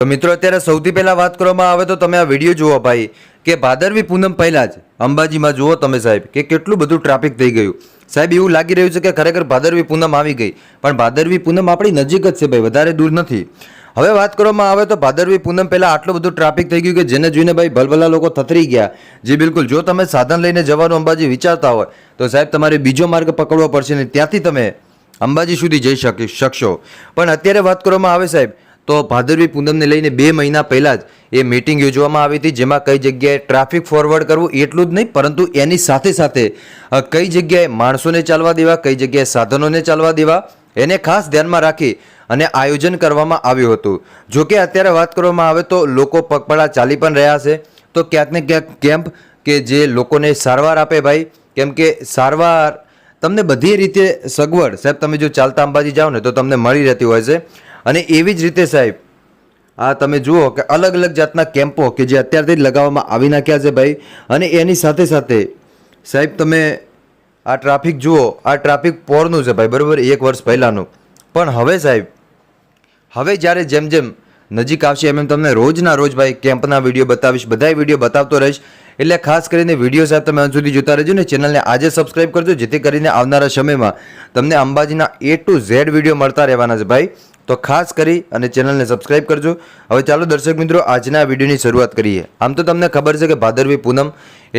તો મિત્રો અત્યારે સૌથી પહેલા વાત કરવામાં આવે તો તમે આ વિડીયો જુઓ ભાઈ કે ભાદરવી પૂનમ પહેલા જ અંબાજીમાં જુઓ તમે સાહેબ કે કેટલું બધું ટ્રાફિક થઈ ગયું સાહેબ. એવું લાગી રહ્યું છે કે ખરેખર ભાદરવી પૂનમ આવી ગઈ, પણ ભાદરવી પૂનમ આપણી નજીક જ છે ભાઈ, વધારે દૂર નથી. હવે વાત કરવામાં આવે તો ભાદરવી પૂનમ પહેલા આટલું બધું ટ્રાફિક થઈ ગયું કે જેને જોઈને ભાઈ ભલભલા લોકો થથરી ગયા. જે બિલકુલ જો તમે સાધન લઈને જવાનું અંબાજી વિચારતા હોય તો સાહેબ તમારે બીજો માર્ગ પકડવો પડશે ને ત્યાંથી તમે અંબાજી સુધી જઈ શકશો. પણ અત્યારે વાત કરવામાં આવે સાહેબ તો ભાદરવી પૂનમને લઈને 2 મહિના પહેલાં જ એ મીટિંગ યોજવામાં આવી હતી, જેમાં કઈ જગ્યાએ ટ્રાફિક ફોરવર્ડ કરવું એટલું જ નહીં પરંતુ એની સાથે સાથે કઈ જગ્યાએ માણસોને ચાલવા દેવા, કઈ જગ્યાએ સાધનોને ચાલવા દેવા, એને ખાસ ધ્યાનમાં રાખી અને આયોજન કરવામાં આવ્યું હતું. જો કે અત્યારે વાત કરવામાં આવે તો લોકો પગપાળા ચાલી પણ રહ્યા છે, તો ક્યાંક ને ક્યાંક કેમ્પ કે જે લોકોને સારવાર આપે ભાઈ, કેમ કે સારવાર તમને બધી રીતે સગવડ સાહેબ તમે જો ચાલતા અંબાજી જાઓ ને તો તમને મળી રહેતી હોય છે. અને એવી જ રીતે સાહેબ આ તમે જુઓ કે અલગ અલગ જાતના કેમ્પો કે જે અત્યારથી જ લગાવવામાં આવી નાખ્યા છે ભાઈ. અને એની સાથે સાથે સાહેબ તમે આ ટ્રાફિક જુઓ, આ ટ્રાફિક પોરનું છે ભાઈ, બરાબર, 1 વર્ષ પહેલાંનું. પણ હવે સાહેબ હવે જ્યારે જેમ જેમ નજીક આવશે એમ એમ તમને રોજના રોજ ભાઈ કેમ્પના વિડીયો બતાવીશ, બધાય વિડીયો બતાવતો રહીશ. એટલે ખાસ કરીને વિડીયો સાહેબ તમે અંત સુધી જોતા રહેજો ને ચેનલને આજે સબસ્ક્રાઈબ કરજો, જેથી કરીને આવનારા સમયમાં તમને અંબાજીના A to Z વિડીયો મળતા રહેવાના છે ભાઈ. તો ખાસ કરી અને ચેનલને સબસ્ક્રાઈબ કરજો. હવે ચાલો દર્શક મિત્રો આજના વિડીયોની શરૂઆત કરીએ. આમ તો તમને ખબર છે કે ભાદરવી પૂનમ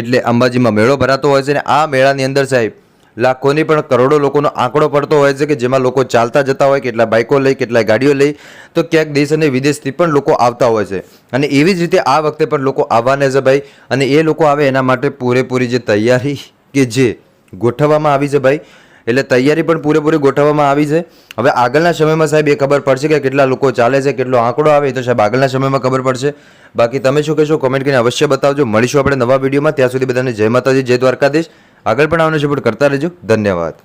એટલે અંબાજીમાં મેળો ભરાતો હોય છે અને આ મેળાની અંદર સાહેબ લાખોની પણ કરોડો લોકોનો આંકડો પડતો હોય છે કે જેમાં લોકો ચાલતા જતા હોય, કેટલા બાઇકો લઈ, કેટલા ગાડીઓ લઈ, તો ક્યાંક દેશ અને વિદેશથી પણ લોકો આવતા હોય છે. અને એવી જ રીતે આ વખતે પણ લોકો આવવાના છે ભાઈ. અને એ લોકો આવે એના માટે પૂરેપૂરી જે તૈયારી કે જે ગોઠવવામાં આવી છે ભાઈ, એટલે તૈયારી પણ પૂરેપૂરી ગોઠવવામાં આવી છે. હવે આગળના સમયમાં સાહેબ એ ખબર પડશે કે કેટલા લોકો ચાલે છે, કેટલો આંકડો આવે, તો સાહેબ આગળના સમયમાં ખબર પડશે. બાકી તમે શું કહેશો કોમેન્ટ કરીને અવશ્ય બતાવજો. મળીશું આપણે નવા વિડીયોમાં. ત્યાં સુધી બધાને જય માતાજી, જય દ્વારકાધીશ. આગળ પણ આવવાનો સપોર્ટ કરતા રહેજો. ધન્યવાદ.